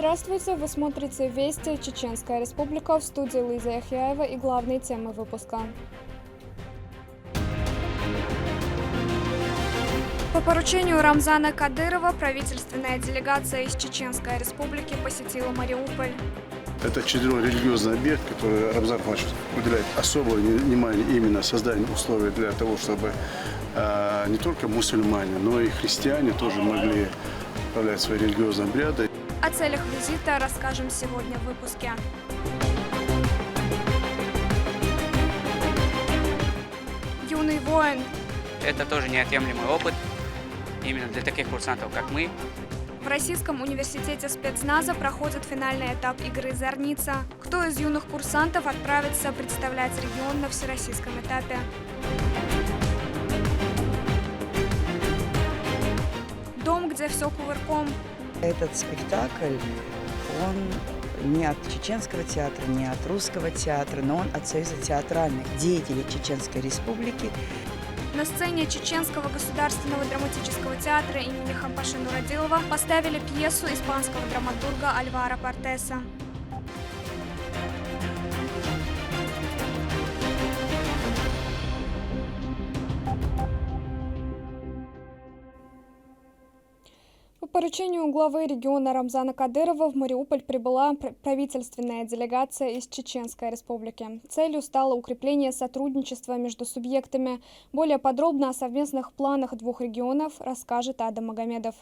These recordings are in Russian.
Здравствуйте, вы смотрите «Вести. Чеченская Республика», в студии Лиза Яхяева и главные темы выпуска. По поручению Рамзана Кадырова правительственная делегация из Чеченской Республики посетила Мариуполь. Это очередной религиозный объект, который Рамзан Ахматович уделяет особое внимание именно созданию условий для того, чтобы не только мусульмане, но и христиане тоже могли проявлять свои религиозные обряды. О целях визита расскажем сегодня в выпуске. Юный воин. Это тоже неотъемлемый опыт именно для таких курсантов, как мы. В Российском университете спецназа проходит финальный этап игры «Зорница». Кто из юных курсантов отправится представлять регион на всероссийском этапе? Дом, где все кувырком. Этот спектакль, он не от чеченского театра, не от русского театра, но он от Союза театральных деятелей Чеченской Республики. На сцене Чеченского государственного драматического театра имени Хампаши Нурадилова поставили пьесу испанского драматурга Альваро Портеса. По поручению главы региона Рамзана Кадырова в Мариуполь прибыла правительственная делегация из Чеченской Республики. Целью стало укрепление сотрудничества между субъектами. Более подробно о совместных планах двух регионов расскажет Адам Магомедов.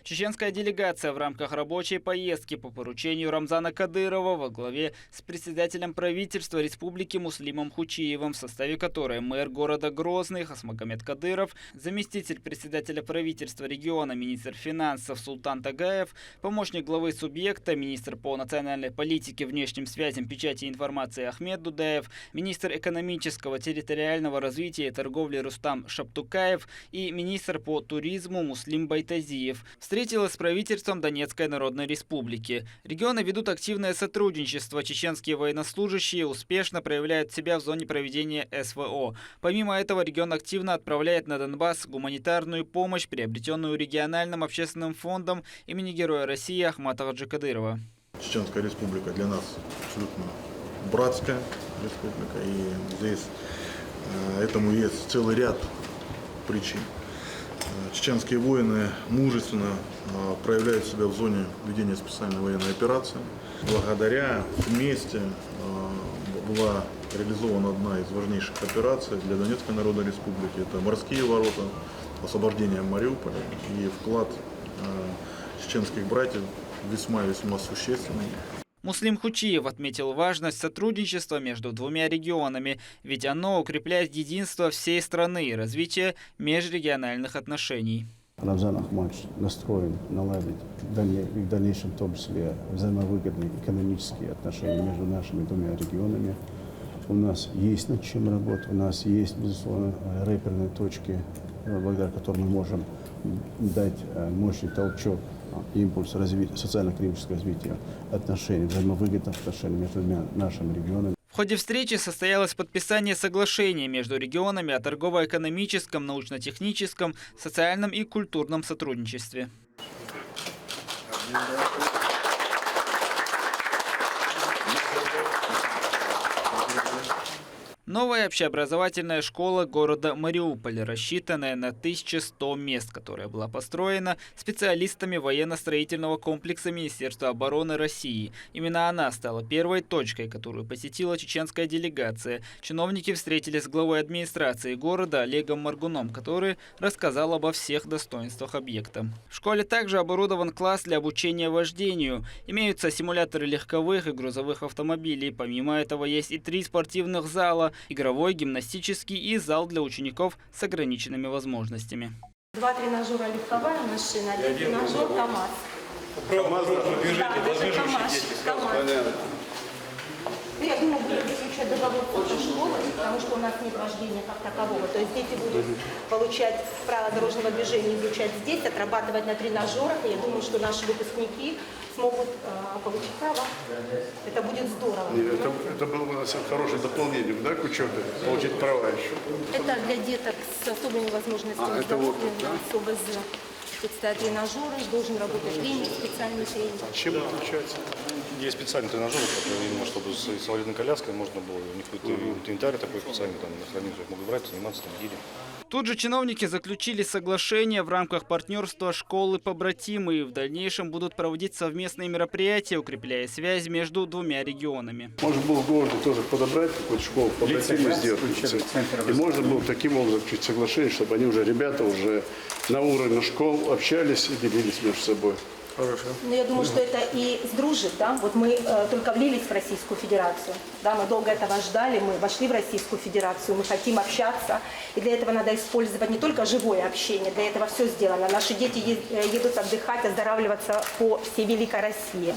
Чеченская делегация в рамках рабочей поездки по поручению Рамзана Кадырова во главе с председателем правительства республики Муслимом Хучиевым, в составе которой мэр города Грозный Хасмагомед Кадыров, заместитель председателя правительства региона, министр финансов Султан Тагаев, помощник главы субъекта, министр по национальной политике, внешним связям, печати и информации Ахмед Дудаев, министр экономического, территориального развития и торговли Рустам Шаптукаев и министр по туризму Муслим Байтазиев встретилась с правительством Донецкой Народной Республики. Регионы ведут активное сотрудничество. Чеченские военнослужащие успешно проявляют себя в зоне проведения СВО. Помимо этого, регион активно отправляет на Донбасс гуманитарную помощь, приобретенную региональным общественным фондом имени Героя России Ахмата Хаджи Кадырова. Чеченская Республика для нас абсолютно братская республика. И здесь этому есть целый ряд причин. Чеченские воины мужественно проявляют себя в зоне ведения специальной военной операции. Благодаря вместе была реализована одна из важнейших операций для Донецкой Народной Республики. Это морские ворота, освобождение Мариуполя. И вклад чеченских братьев весьма существенный. Муслим Хучиев отметил важность сотрудничества между двумя регионами, ведь оно укрепляет единство всей страны и развитие межрегиональных отношений. Рамзан Ахматович настроен наладить в дальнейшем в том числе взаимовыгодные экономические отношения между нашими двумя регионами. У нас есть над чем работать, у нас есть, безусловно, реперные точки, благодаря которым мы можем дать мощный толчок, импульс развития, социально-экономического развития отношений, взаимовыгодных отношений между нашими регионами. В ходе встречи состоялось подписание соглашения между регионами о торгово-экономическом, научно-техническом, социальном и культурном сотрудничестве. Новая общеобразовательная школа города Мариуполя, рассчитанная на 1100 мест, которая была построена специалистами военно-строительного комплекса Министерства обороны России. Именно она стала первой точкой, которую посетила чеченская делегация. Чиновники встретились с главой администрации города Олегом Маргуном, который рассказал обо всех достоинствах объекта. В школе также оборудован класс для обучения вождению. Имеются симуляторы легковых и грузовых автомобилей. Помимо этого есть и 3 спортивных зала, игровой, гимнастический и зал для учеников с ограниченными возможностями. 2 тренажера легковая машина, 1 тренажер КАМАЗ. КАМАЗ должны КАМАЗ. Я думаю, будем заключать договор с школой, потому что у нас нет вождения как такового. То есть дети будут получать правила дорожного движения, изучать здесь, отрабатывать на тренажерах. И я думаю, что наши выпускники смогут получить право. Это будет здорово. Это было бы хорошим дополнением, да, к учебе, получить права еще. Это для деток с особыми возможностями, это вот, особо Предстоят тренажеры, должен работать тренер, специальный тренер. Чем отличается? Есть специальные тренажеры, которые именно чтобы с инвалидной коляской можно было, у них какой-то инвентарь такой специальный, там на хранилище могут брать, заниматься там гири. Тут же чиновники заключили соглашение в рамках партнерства школы-побратимы и в дальнейшем будут проводить совместные мероприятия, укрепляя связь между двумя регионами. Можно было в городе тоже подобрать какую-то школу, побратимы сделать. И можно было таким образом заключить соглашение, чтобы они уже, ребята уже на уровне школ общались и делились между собой. Хорошо. Но я думаю, что это и сдружит, да? Вот мы только влились в Российскую Федерацию, да, мы долго этого ждали, мы вошли в Российскую Федерацию, мы хотим общаться, и для этого надо использовать не только живое общение, для этого все сделано. Наши дети едут отдыхать, оздоравливаться по всей великой России.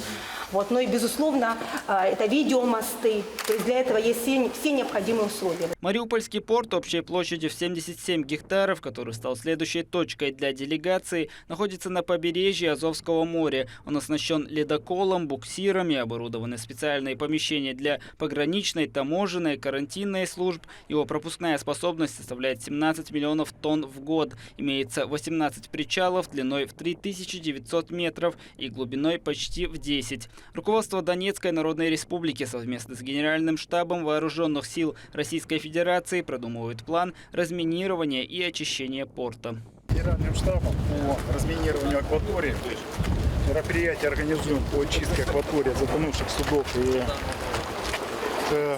Вот. Но и, безусловно, это видеомосты, то есть для этого есть все необходимые условия. Мариупольский порт общей площадью в 77 гектаров, который стал следующей точкой для делегации, находится на побережье Азовского моря. Он оснащен ледоколом, буксирами, оборудованы специальные помещения для пограничной, таможенной, карантинной служб. Его пропускная способность составляет 17 миллионов тонн в год. Имеется 18 причалов длиной в 3900 метров и глубиной почти в 10. Руководство Донецкой Народной Республики совместно с Генеральным штабом Вооруженных сил Российской Федерации продумывают план разминирования и очищения порта. Генеральным штабом по разминированию акватории мероприятия организуем по очистке акватории от затонувших судов и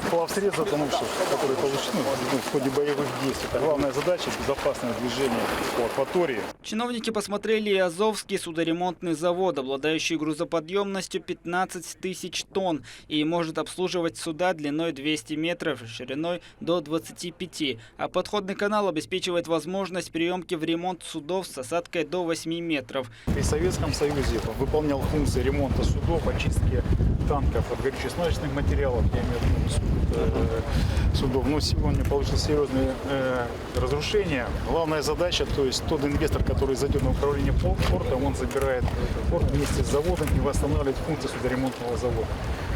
плавсредств затонувших, которые получены в ходе боевых действий. Это главная задача – безопасное движение по акватории. Чиновники посмотрели и Азовский судоремонтный завод, обладающий грузоподъемностью 15 тысяч тонн и может обслуживать суда длиной 200 метров, шириной до 25. А подходный канал обеспечивает возможность приемки в ремонт судов с осадкой до 8 метров. При Советском Союзе выполнял функции ремонта судов, очистки танков от горюче-смазочных материалов, я имею в виду судов. Но сегодня получилось серьезные разрушения. Главная задача, то есть тот инвестор, который зайдет на управление портом, он забирает порт вместе с заводом и восстанавливает функции судоремонтного завода.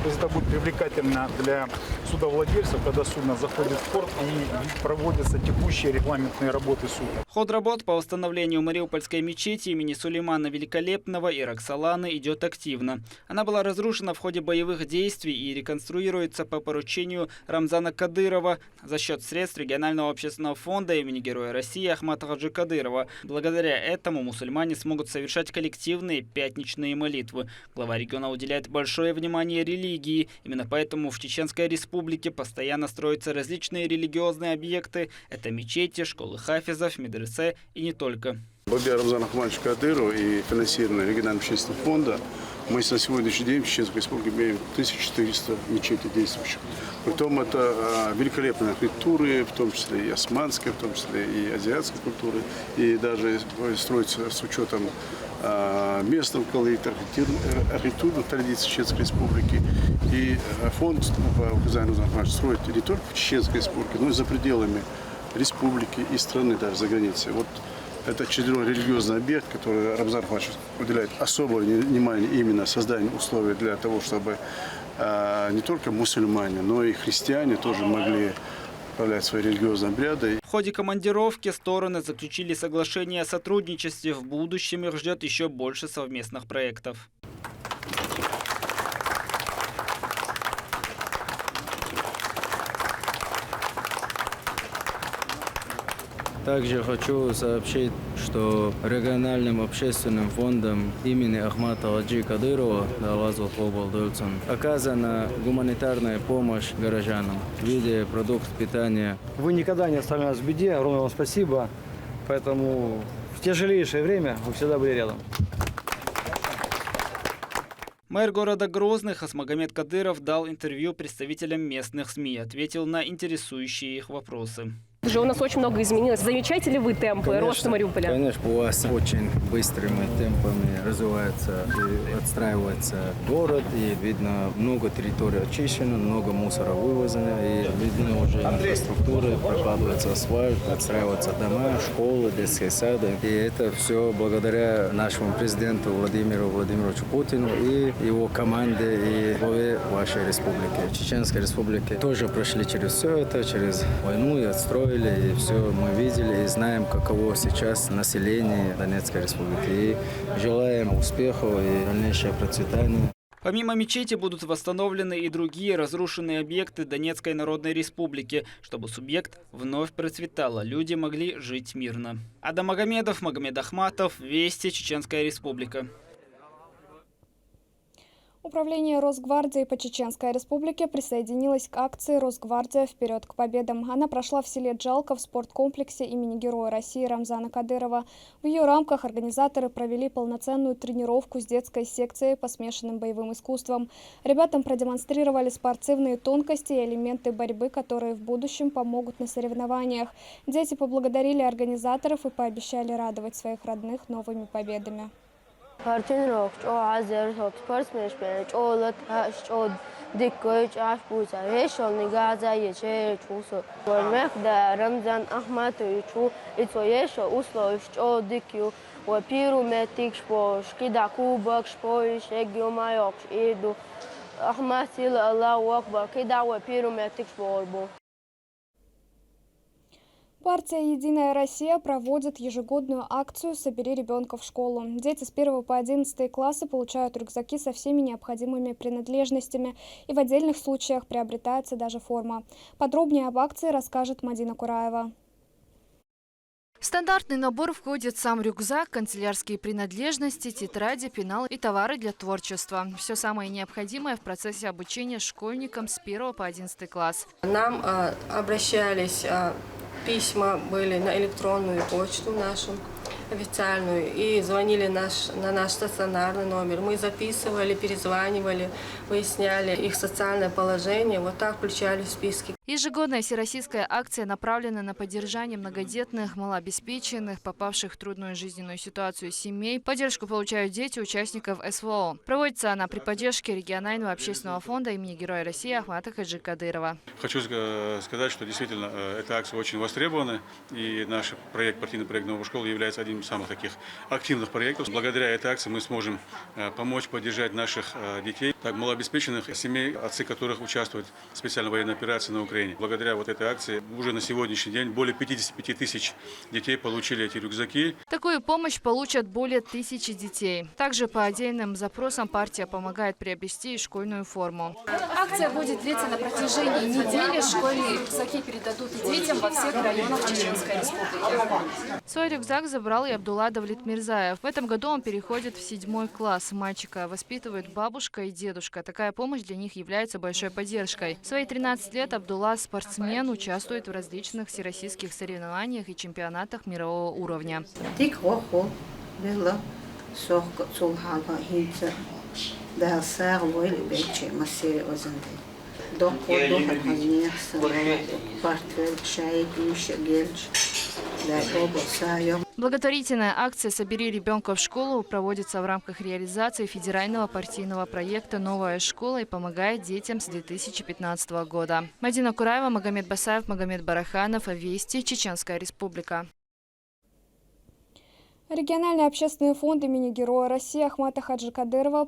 То есть это будет привлекательно для судовладельцев, когда судно заходит в порт и проводятся текущие регламентные работы судна. Ход работ по восстановлению Мариупольской мечети имени Сулеймана Великолепного и Роксоланы идет активно. Она была разрушена в ходе боевых действий и реконструируется по поручению Рамзана Кадырова за счет средств регионального общественного фонда имени Героя России Ахмата Хаджи Кадырова. Благодаря этому мусульмане смогут совершать коллективные пятничные молитвы. Глава региона уделяет большое внимание религии. Именно поэтому в Чеченской Республике постоянно строятся различные религиозные объекты. Это мечети, школы хафизов, медресе и не только. Благодаря Рамзану Ахматовичу Кадырову и финансированию регионального общественного фонда мы на сегодняшний день в Чеченской Республике имеем 1400 мечетей действующих. Притом это великолепные архитектуры, в том числе и османской, в том числе и азиатской культуры. И даже строится с учетом местных архитектурных традиций Чеченской Республики. И фонд по указанию Рамзана Ахматовича строит не только в Чеченской Республике, но и за пределами республики и страны, даже за границей. Вот это очередной религиозный объект, который Рамзан Ахматович уделяет особое внимание именно созданию условий для того, чтобы не только мусульмане, но и христиане тоже могли отправлять свои религиозные обряды. В ходе командировки стороны заключили соглашение о сотрудничестве. В будущем их ждет еще больше совместных проектов. Также хочу сообщить, что региональным общественным фондом имени Ахмата Хаджи Кадырова оказана гуманитарная помощь горожанам в виде продуктов питания. Вы никогда не оставляли нас в беде, огромное вам спасибо. Поэтому в тяжелейшее время вы всегда были рядом. Мэр города Грозный Хасмагомед Кадыров дал интервью представителям местных СМИ, ответил на интересующие их вопросы. У нас очень много изменилось. Замечаете ли вы темпы роста Мариуполя? Конечно, у вас очень быстрыми темпами развивается и отстраивается город. И видно, много территорий очищено, много мусора вывозено. И видно уже инфраструктура, прокладывается асфальт, отстраиваются дома, школы, детские сады. И это все благодаря нашему президенту Владимиру Владимировичу Путину и его команде и главе вашей республики. Чеченской республики тоже прошли через все это, через войну и отстроили были, и все мы видели, и знаем, каково сейчас население Донецкой Республики. И желаем успехов и дальнейшего процветания. Помимо мечети будут восстановлены и другие разрушенные объекты Донецкой Народной Республики, чтобы субъект вновь процветал, а люди могли жить мирно. Адам Магомедов, Магомед Ахматов, Вести, Чеченская Республика. Управление Росгвардии по Чеченской Республике присоединилось к акции «Росгвардия. Вперед к победам». Она прошла в селе Джалка в спорткомплексе имени Героя России Рамзана Кадырова. В ее рамках организаторы провели полноценную тренировку с детской секцией по смешанным боевым искусствам. Ребятам продемонстрировали спортивные тонкости и элементы борьбы, которые в будущем помогут на соревнованиях. Дети поблагодарили организаторов и пообещали радовать своих родных новыми победами. Партия «Единая Россия» проводит ежегодную акцию «Собери ребенка в школу». Дети с 1 по 11 классы получают рюкзаки со всеми необходимыми принадлежностями, и в отдельных случаях приобретается даже форма. Подробнее об акции расскажет Мадина Кураева. В стандартный набор входит сам рюкзак, канцелярские принадлежности, тетради, пенал и товары для творчества. Все самое необходимое в процессе обучения школьникам с 1 по 11 класс. Нам обращались, письма были на электронную почту нашу официальную и звонили на наш стационарный номер. Мы записывали, перезванивали, выясняли их социальное положение, вот так включали в списки. Ежегодная всероссийская акция направлена на поддержание многодетных, малообеспеченных, попавших в трудную жизненную ситуацию семей. Поддержку получают дети участников СВО. Проводится она при поддержке регионального общественного фонда имени Героя России Ахмата Хаджи Кадырова. Хочу сказать, что действительно эта акция очень востребована, и наш проект, партийный проект «Новая школа» является одним из самых таких активных проектов. Благодаря этой акции мы сможем помочь поддержать наших детей, так малообеспеченных семей, отцы которых участвуют в специальной военной операции на Украине. Благодаря вот этой акции уже на сегодняшний день более 55 тысяч детей получили эти рюкзаки. Такую помощь получат более 1000 детей. Также по отдельным запросам партия помогает приобрести и школьную форму. Акция будет длиться на протяжении недели. Школьные рюкзаки передадут детям во всех районах Чеченской Республики. Свой рюкзак забрал и Абдулла Давлетмирзаев. В этом году он переходит в 7 класс. Мальчика воспитывают бабушка и дедушка. Такая помощь для них является большой поддержкой. В свои 13 лет Абдулла спортсмен, участвует в различных всероссийских соревнованиях и чемпионатах мирового уровня. Благотворительная акция «Собери ребенка в школу» проводится в рамках реализации федерального партийного проекта «Новая школа» и помогает детям с 2015 года. Мадина Кураева, Магомед Басаев, Магомед Бараханов, Вести, Чеченская Республика. Региональный общественный фонд имени Героя России Ахмата Хаджи Кадырова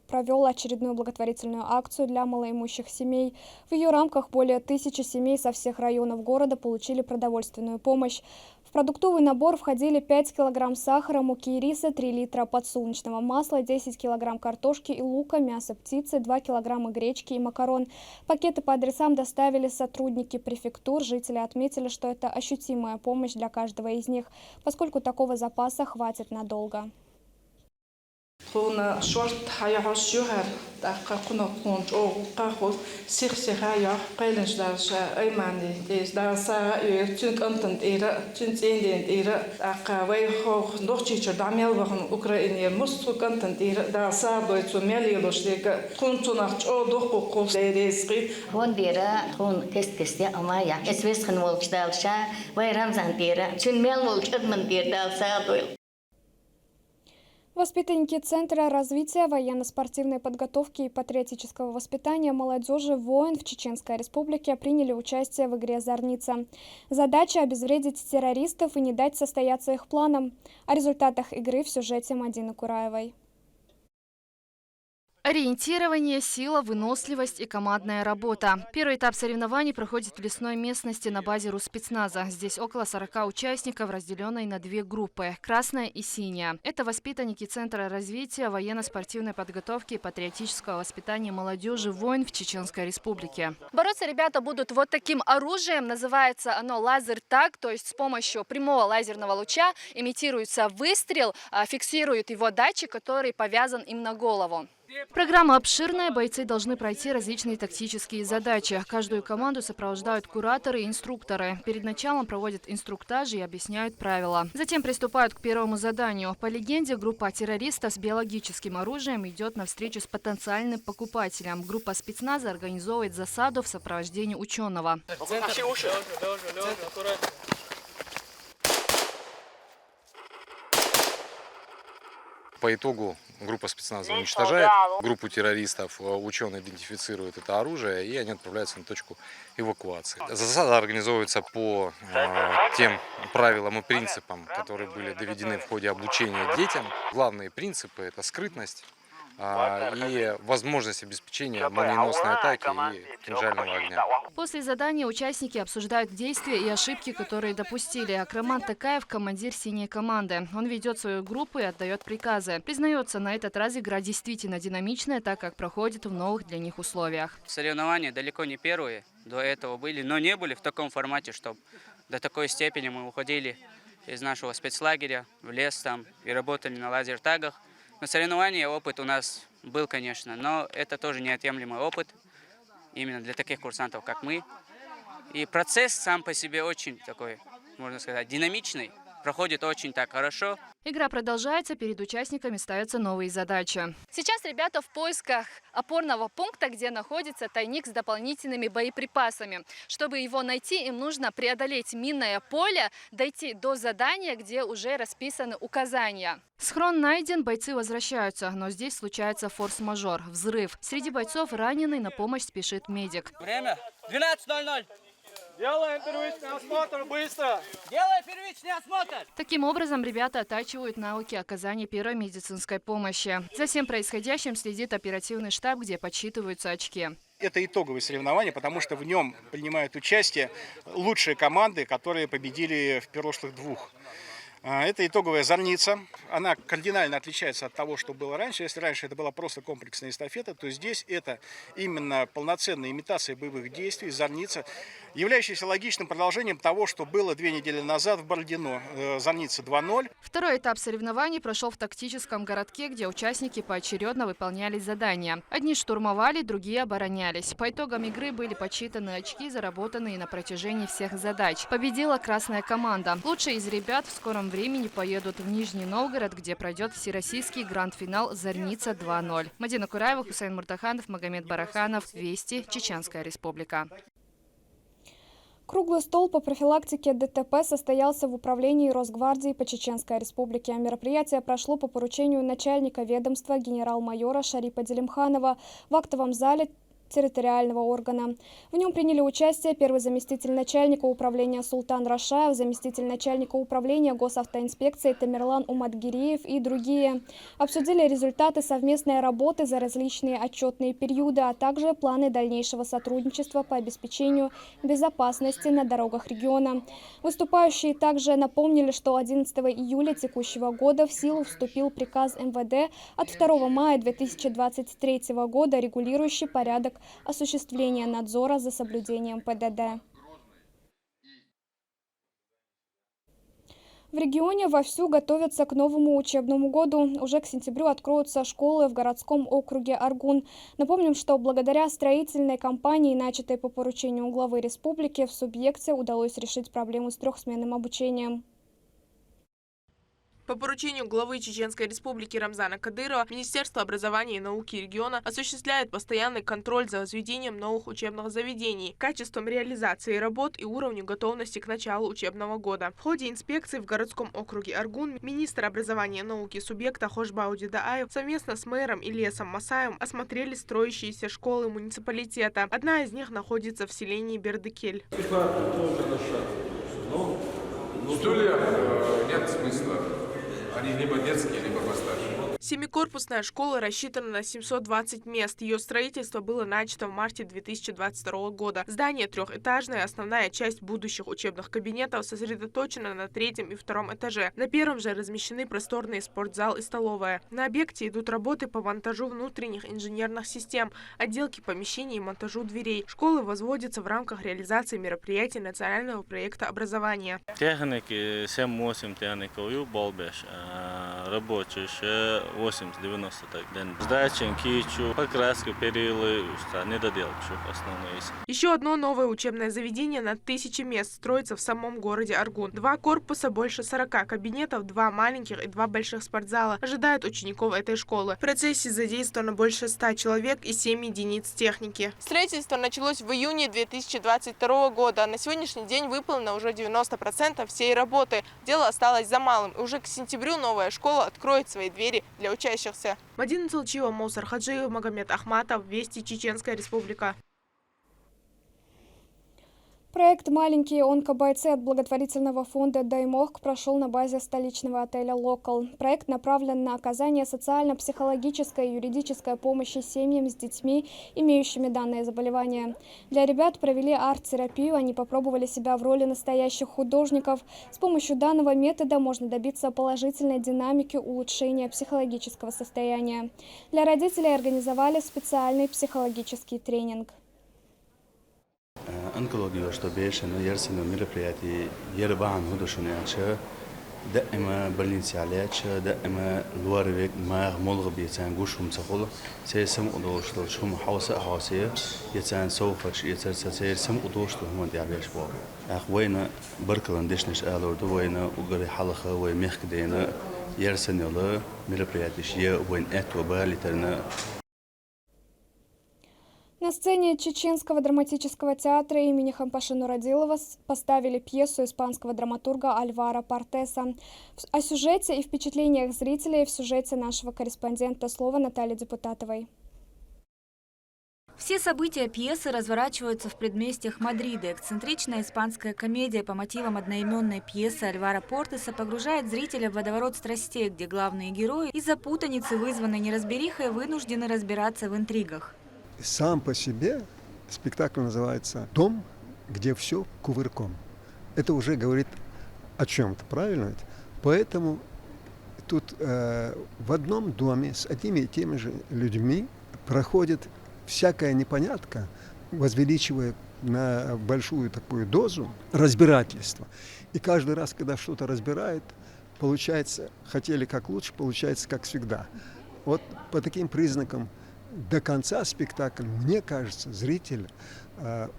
провел очередную благотворительную акцию для малоимущих семей. В ее рамках более 1000 семей со всех районов города получили продовольственную помощь. В продуктовый набор входили 5 килограмм сахара, муки и риса, 3 литра подсолнечного масла, 10 килограмм картошки и лука, мясо птицы, 2 килограмма гречки и макарон. Пакеты по адресам доставили сотрудники префектур. Жители отметили, что это ощутимая помощь для каждого из них, поскольку такого запаса хватит надолго. Воспитанники Центра развития военно-спортивной подготовки и патриотического воспитания молодежи «Воин» в Чеченской Республике приняли участие в игре «Зорница». Задача – обезвредить террористов и не дать состояться их планам. О результатах игры в сюжете Мадины Кураевой. Ориентирование, сила, выносливость и командная работа. Первый этап соревнований проходит в лесной местности на базе Руспецназа. Здесь около 40 участников, разделенные на две группы – красная и синяя. Это воспитанники Центра развития военно-спортивной подготовки и патриотического воспитания молодежи войн в Чеченской Республике. Бороться ребята будут вот таким оружием. Называется оно лазер-таг, то есть с помощью прямого лазерного луча имитируется выстрел, фиксирует его датчик, который повязан им на голову. Программа обширная, бойцы должны пройти различные тактические задачи. Каждую команду сопровождают кураторы и инструкторы. Перед началом проводят инструктажи и объясняют правила. Затем приступают к первому заданию. По легенде, группа террористов с биологическим оружием идет на встречу с потенциальным покупателем. Группа спецназа организовывает засаду в сопровождении ученого. По итогу группа спецназа уничтожает группу террористов, ученые идентифицируют это оружие, и они отправляются на точку эвакуации. Засада организовывается по тем правилам и принципам, которые были доведены в ходе обучения детям. Главные принципы – это скрытность и возможность обеспечения молниеносной атаки и кинжального огня. После задания участники обсуждают действия и ошибки, которые допустили. Акроман Такаев – командир синей команды. Он ведет свою группу и отдает приказы. Признается, на этот раз игра действительно динамичная, так как проходит в новых для них условиях. Соревнования далеко не первые, до этого были, но не были в таком формате, чтобы до такой степени мы уходили из нашего спецлагеря в лес там и работали на лазер-тагах. На соревнования опыт у нас был, конечно, но это тоже неотъемлемый опыт именно для таких курсантов, как мы. И процесс сам по себе очень такой, можно сказать, динамичный, проходит очень так хорошо. Игра продолжается, перед участниками ставятся новые задачи. Сейчас ребята в поисках опорного пункта, где находится тайник с дополнительными боеприпасами. Чтобы его найти, им нужно преодолеть минное поле, дойти до задания, где уже расписаны указания. Схрон найден, бойцы возвращаются, но здесь случается форс-мажор, взрыв. Среди бойцов раненый, на помощь спешит медик. Время 12:00. Делаем первичный осмотр, быстро! Делаем первичный осмотр! Таким образом, ребята оттачивают навыки оказания первой медицинской помощи. За всем происходящим следит оперативный штаб, где подсчитываются очки. Это итоговые соревнования, потому что в нем принимают участие лучшие команды, которые победили в прошлых двух. Это итоговая зорница. Она кардинально отличается от того, что было раньше. Если раньше это была просто комплексная эстафета, то здесь это именно полноценная имитация боевых действий, зорница, являющаяся логичным продолжением того, что было 2 недели назад в Бородино. Зорница 2.0. Второй этап соревнований прошел в тактическом городке, где участники поочередно выполняли задания. Одни штурмовали, другие оборонялись. По итогам игры были подсчитаны очки, заработанные на протяжении всех задач. Победила красная команда. Лучшие из ребят в скором времени поедут в Нижний Новгород, где пройдет всероссийский гранд-финал «Зорница 2.0». Мадина Кураева, Хусейн Муртаханов, Магомед Бараханов. Вести. Чеченская Республика. Круглый стол по профилактике ДТП состоялся в управлении Росгвардии по Чеченской Республике. Мероприятие прошло по поручению начальника ведомства генерал-майора Шарипа Делимханова в актовом зале территориального органа. В нем приняли участие первый заместитель начальника управления Султан Рашаев, заместитель начальника управления госавтоинспекции Тамерлан Уматгириев и другие. Обсудили результаты совместной работы за различные отчетные периоды, а также планы дальнейшего сотрудничества по обеспечению безопасности на дорогах региона. Выступающие также напомнили, что 11 июля текущего года в силу вступил приказ МВД от 2 мая 2023 года, регулирующий порядок осуществления надзора за соблюдением ПДД. В регионе вовсю готовятся к новому учебному году. Уже к сентябрю откроются школы в городском округе Аргун. Напомним, что благодаря строительной кампании, начатой по поручению главы республики, в субъекте удалось решить проблему с трехсменным обучением. По поручению главы Чеченской Республики Рамзана Кадырова, Министерство образования и науки региона осуществляет постоянный контроль за возведением новых учебных заведений, качеством реализации работ и уровнем готовности к началу учебного года. В ходе инспекции в городском округе Аргун министр образования и науки субъекта Хошбау Дедаев совместно с мэром Ильесом Масаем осмотрели строящиеся школы муниципалитета. Одна из них находится в селении Бердыкель. В стульях нет смысла. Они либо детские, либо постарше. Семикорпусная школа рассчитана на 720 мест. Ее строительство было начато в марте 2022 года. Здание трехэтажное, основная часть будущих учебных кабинетов сосредоточена на 3-м и 2-м этаже. На 1-м же размещены просторный спортзал и столовая. На объекте идут работы по монтажу внутренних инженерных систем, отделке помещений и монтажу дверей. Школы возводятся в рамках реализации мероприятий национального проекта образования. Техники 7-8 техников болбеш, рабочих 80-90 день. Сдача, кичу, покраска, перилы, недоделки основные. Еще одно новое учебное заведение на 1000 мест строится в самом городе Аргун. 2 корпуса, больше 40 кабинетов, 2 маленьких и 2 больших спортзала ожидают учеников этой школы. В процессе задействовано больше 100 человек и 7 единиц техники. Строительство началось в июне 2022 года. На сегодняшний день выполнено уже 90% всей работы. Дело осталось за малым. И уже к сентябрю новая школа откроет свои двери для учащихся. Мадина Цолчиева, Мусар Хаджиев, Магомед Ахматов, Вести, Чеченская Республика. Проект «Маленькие онкобойцы» от благотворительного фонда «Даймох» прошел на базе столичного отеля «Локал». Проект направлен на оказание социально-психологической и юридической помощи семьям с детьми, имеющими данное заболевание. Для ребят провели арт-терапию, они попробовали себя в роли настоящих художников. С помощью данного метода можно добиться положительной динамики улучшения психологического состояния. Для родителей организовали специальный психологический тренинг. онкология, что больше, но ярсено мероприятие, ербан художественное, دائما больница леча, دائما لوارك ما ملغ بيتان قوشهم تقول سيسم قدوش تو شو محاوسة حواسية يتان سوفش يتان سير سم قدوش تو هم ديابيش بوا أخوينا بركلان ديشنش آلور دوينا وقري حلقة وميخ دينا يرسن يلا мероприятие شيء وين أتوا بالترنا. На сцене Чеченского драматического театра имени Хампаши Нурадилова поставили пьесу испанского драматурга Альваро Портеса. О сюжете и впечатлениях зрителей в сюжете нашего корреспондента слова Натальи Депутатовой. Все события пьесы разворачиваются в предместьях Мадрида. Эксцентричная испанская комедия по мотивам одноименной пьесы Альваро Портеса погружает зрителя в водоворот страстей, где главные герои из-за путаницы, вызванной неразберихой, вынуждены разбираться в интригах. Сам по себе спектакль называется «Дом, где все кувырком». Это уже говорит о чем-то, правильно? Поэтому тут в одном доме с одними и теми же людьми проходит всякая непонятка, возвеличивая на большую такую дозу разбирательства. И каждый раз, когда что-то разбирает, получается, хотели как лучше, получается как всегда. Вот по таким признакам до конца спектакля, мне кажется, зритель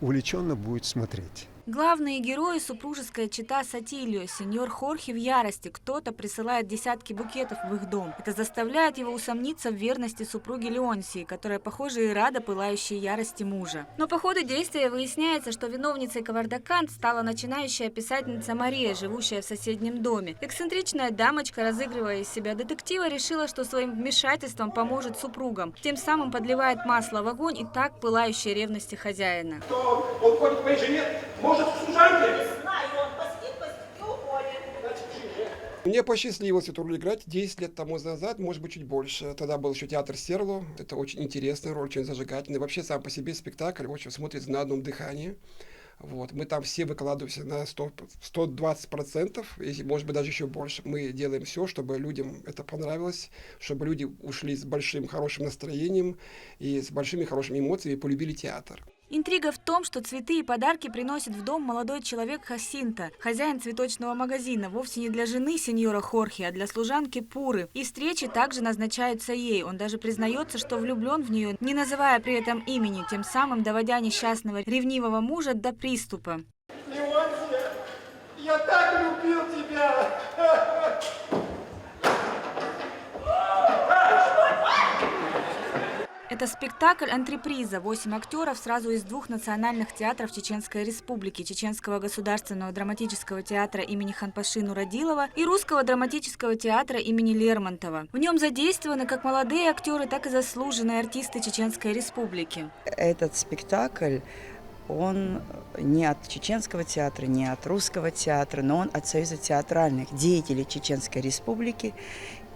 увлеченно будет смотреть. Главные герои – супружеская чета Сатильо. Сеньор Хорхе в ярости. Кто-то присылает десятки букетов в их дом. Это заставляет его усомниться в верности супруги Леонсии, которая, похоже, и рада пылающей ярости мужа. Но по ходу действия выясняется, что виновницей кавардака стала начинающая писательница Мария, живущая в соседнем доме. Эксцентричная дамочка, разыгрывая из себя детектива, решила, что своим вмешательством поможет супругам. Тем самым подливает масло в огонь и так пылающей ревности хозяина. Он ходит к моей жене, может, к служанке? Не знаю, он посидит и уходит. Мне посчастливилось эту роль играть 10 лет тому назад, может быть, чуть больше. Тогда был еще театр Серло. Это очень интересная роль, очень зажигательная. Вообще, сам по себе спектакль очень смотрится на одном дыхании. Вот. Мы там все выкладываемся на 120%, если, может быть, даже еще больше. Мы делаем все, чтобы людям это понравилось, чтобы люди ушли с большим хорошим настроением и с большими хорошими эмоциями и полюбили театр. Интрига в том, что цветы и подарки приносит в дом молодой человек Хасинто, хозяин цветочного магазина, вовсе не для жены сеньора Хорхе, а для служанки Пуры. И встречи также назначаются ей. Он даже признается, что влюблен в нее, не называя при этом имени, тем самым доводя несчастного ревнивого мужа до приступа. Леонсия, я так любил тебя! Это спектакль «Антреприза». 8 актеров сразу из 2 национальных театров Чеченской Республики – Чеченского государственного драматического театра имени Ханпаши Нурадилова и Русского драматического театра имени Лермонтова. В нем задействованы как молодые актеры, так и заслуженные артисты Чеченской Республики. Этот спектакль, он не от Чеченского театра, не от Русского театра, но он от Союза театральных деятелей Чеченской Республики.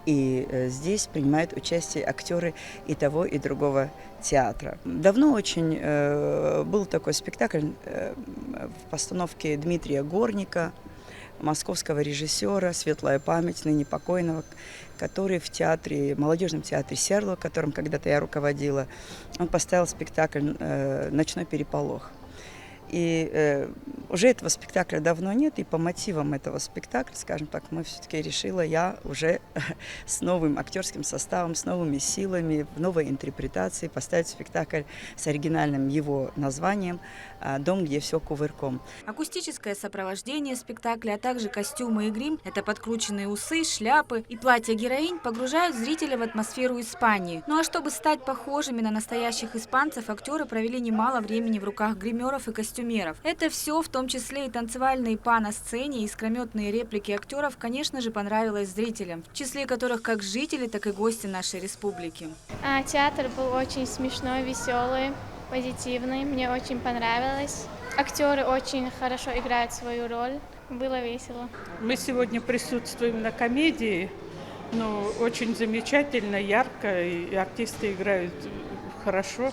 И здесь принимают участие актеры и того, и другого театра. Давно очень был такой спектакль в постановке Дмитрия Горника, московского режиссера, светлая память, ныне покойного, который в театре, молодежном театре Серло, которым когда-то я руководила, он поставил спектакль «Ночной переполох». И уже этого спектакля давно нет, и по мотивам этого спектакля, скажем так, мы все-таки решила, я уже с новым актерским составом, с новыми силами, в новой интерпретации поставить спектакль с оригинальным его названием «Дом, где все кувырком». Акустическое сопровождение спектакля, а также костюмы и грим – это подкрученные усы, шляпы и платья героинь погружают зрителя в атмосферу Испании. Ну а чтобы стать похожими на настоящих испанцев, актеры провели немало времени в руках гримеров и костюмеров. Это все, в том числе и танцевальные па на сцене, и искрометные реплики актеров, конечно же, понравилось зрителям, в числе которых как жители, так и гости нашей республики. Театр был очень смешной, веселый, позитивный, мне очень понравилось. Актеры очень хорошо играют свою роль, было весело. Мы сегодня присутствуем на комедии, но очень замечательно, ярко, и артисты играют хорошо,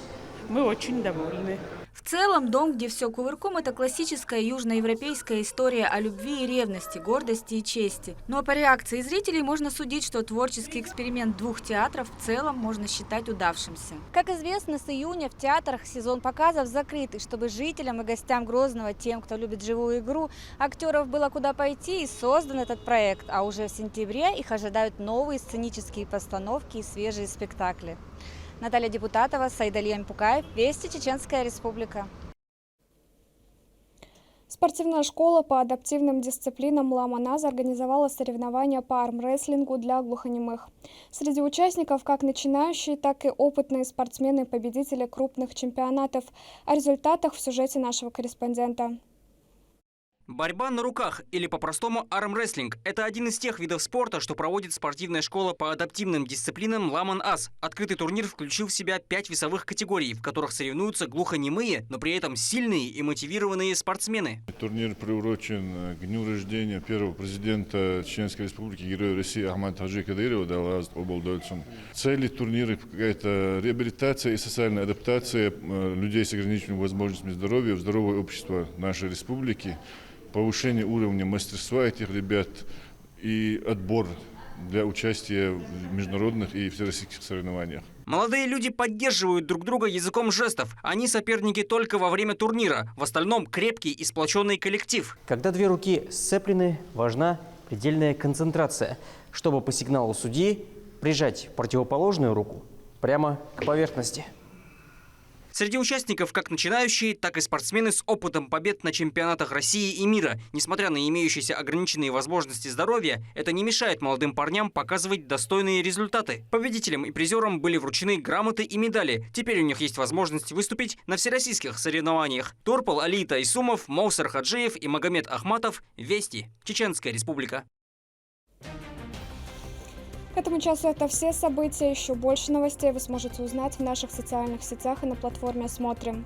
мы очень довольны. В целом, «Дом, где все кувырком» – это классическая южноевропейская история о любви и ревности, гордости и чести. Но по реакции зрителей можно судить, что творческий эксперимент двух театров в целом можно считать удавшимся. Как известно, с июня в театрах сезон показов закрытый, чтобы жителям и гостям Грозного, тем, кто любит живую игру, актеров было куда пойти, и создан этот проект. А уже в сентябре их ожидают новые сценические постановки и свежие спектакли. Наталья Депутатова, Сайдали Ампукаев, Вести, Чеченская Республика. Спортивная школа по адаптивным дисциплинам «Ламан-Аз» организовала соревнования по армрестлингу для глухонемых. Среди участников как начинающие, так и опытные спортсмены, победители крупных чемпионатов. О результатах в сюжете нашего корреспондента. Борьба на руках, или по-простому армрестлинг – это один из тех видов спорта, что проводит спортивная школа по адаптивным дисциплинам «Ламан-Аз». Открытый турнир включил в себя 5 весовых категорий, в которых соревнуются глухонемые, но при этом сильные и мотивированные спортсмены. Турнир приурочен к дню рождения первого президента Чеченской Республики, Героя России Ахмада Хаджи Кадырова Далаз Обалдольцун. Цели турнира – какая-то реабилитация и социальная адаптация людей с ограниченными возможностями здоровья в здоровое общество нашей республики, повышение уровня мастерства этих ребят и отбор для участия в международных и всероссийских соревнованиях. Молодые люди поддерживают друг друга языком жестов. Они соперники только во время турнира. В остальном крепкий и сплоченный коллектив. Когда две руки сцеплены, важна предельная концентрация, чтобы по сигналу судьи прижать противоположную руку прямо к поверхности. Среди участников как начинающие, так и спортсмены с опытом побед на чемпионатах России и мира. Несмотря на имеющиеся ограниченные возможности здоровья, это не мешает молодым парням показывать достойные результаты. Победителям и призерам были вручены грамоты и медали. Теперь у них есть возможность выступить на всероссийских соревнованиях. Торпал Али Тайсумов, Моусар Хаджиев и Магомед Ахматов. Вести. Чеченская Республика. К этому часу это все события. Еще больше новостей вы сможете узнать в наших социальных сетях и на платформе «Смотрим».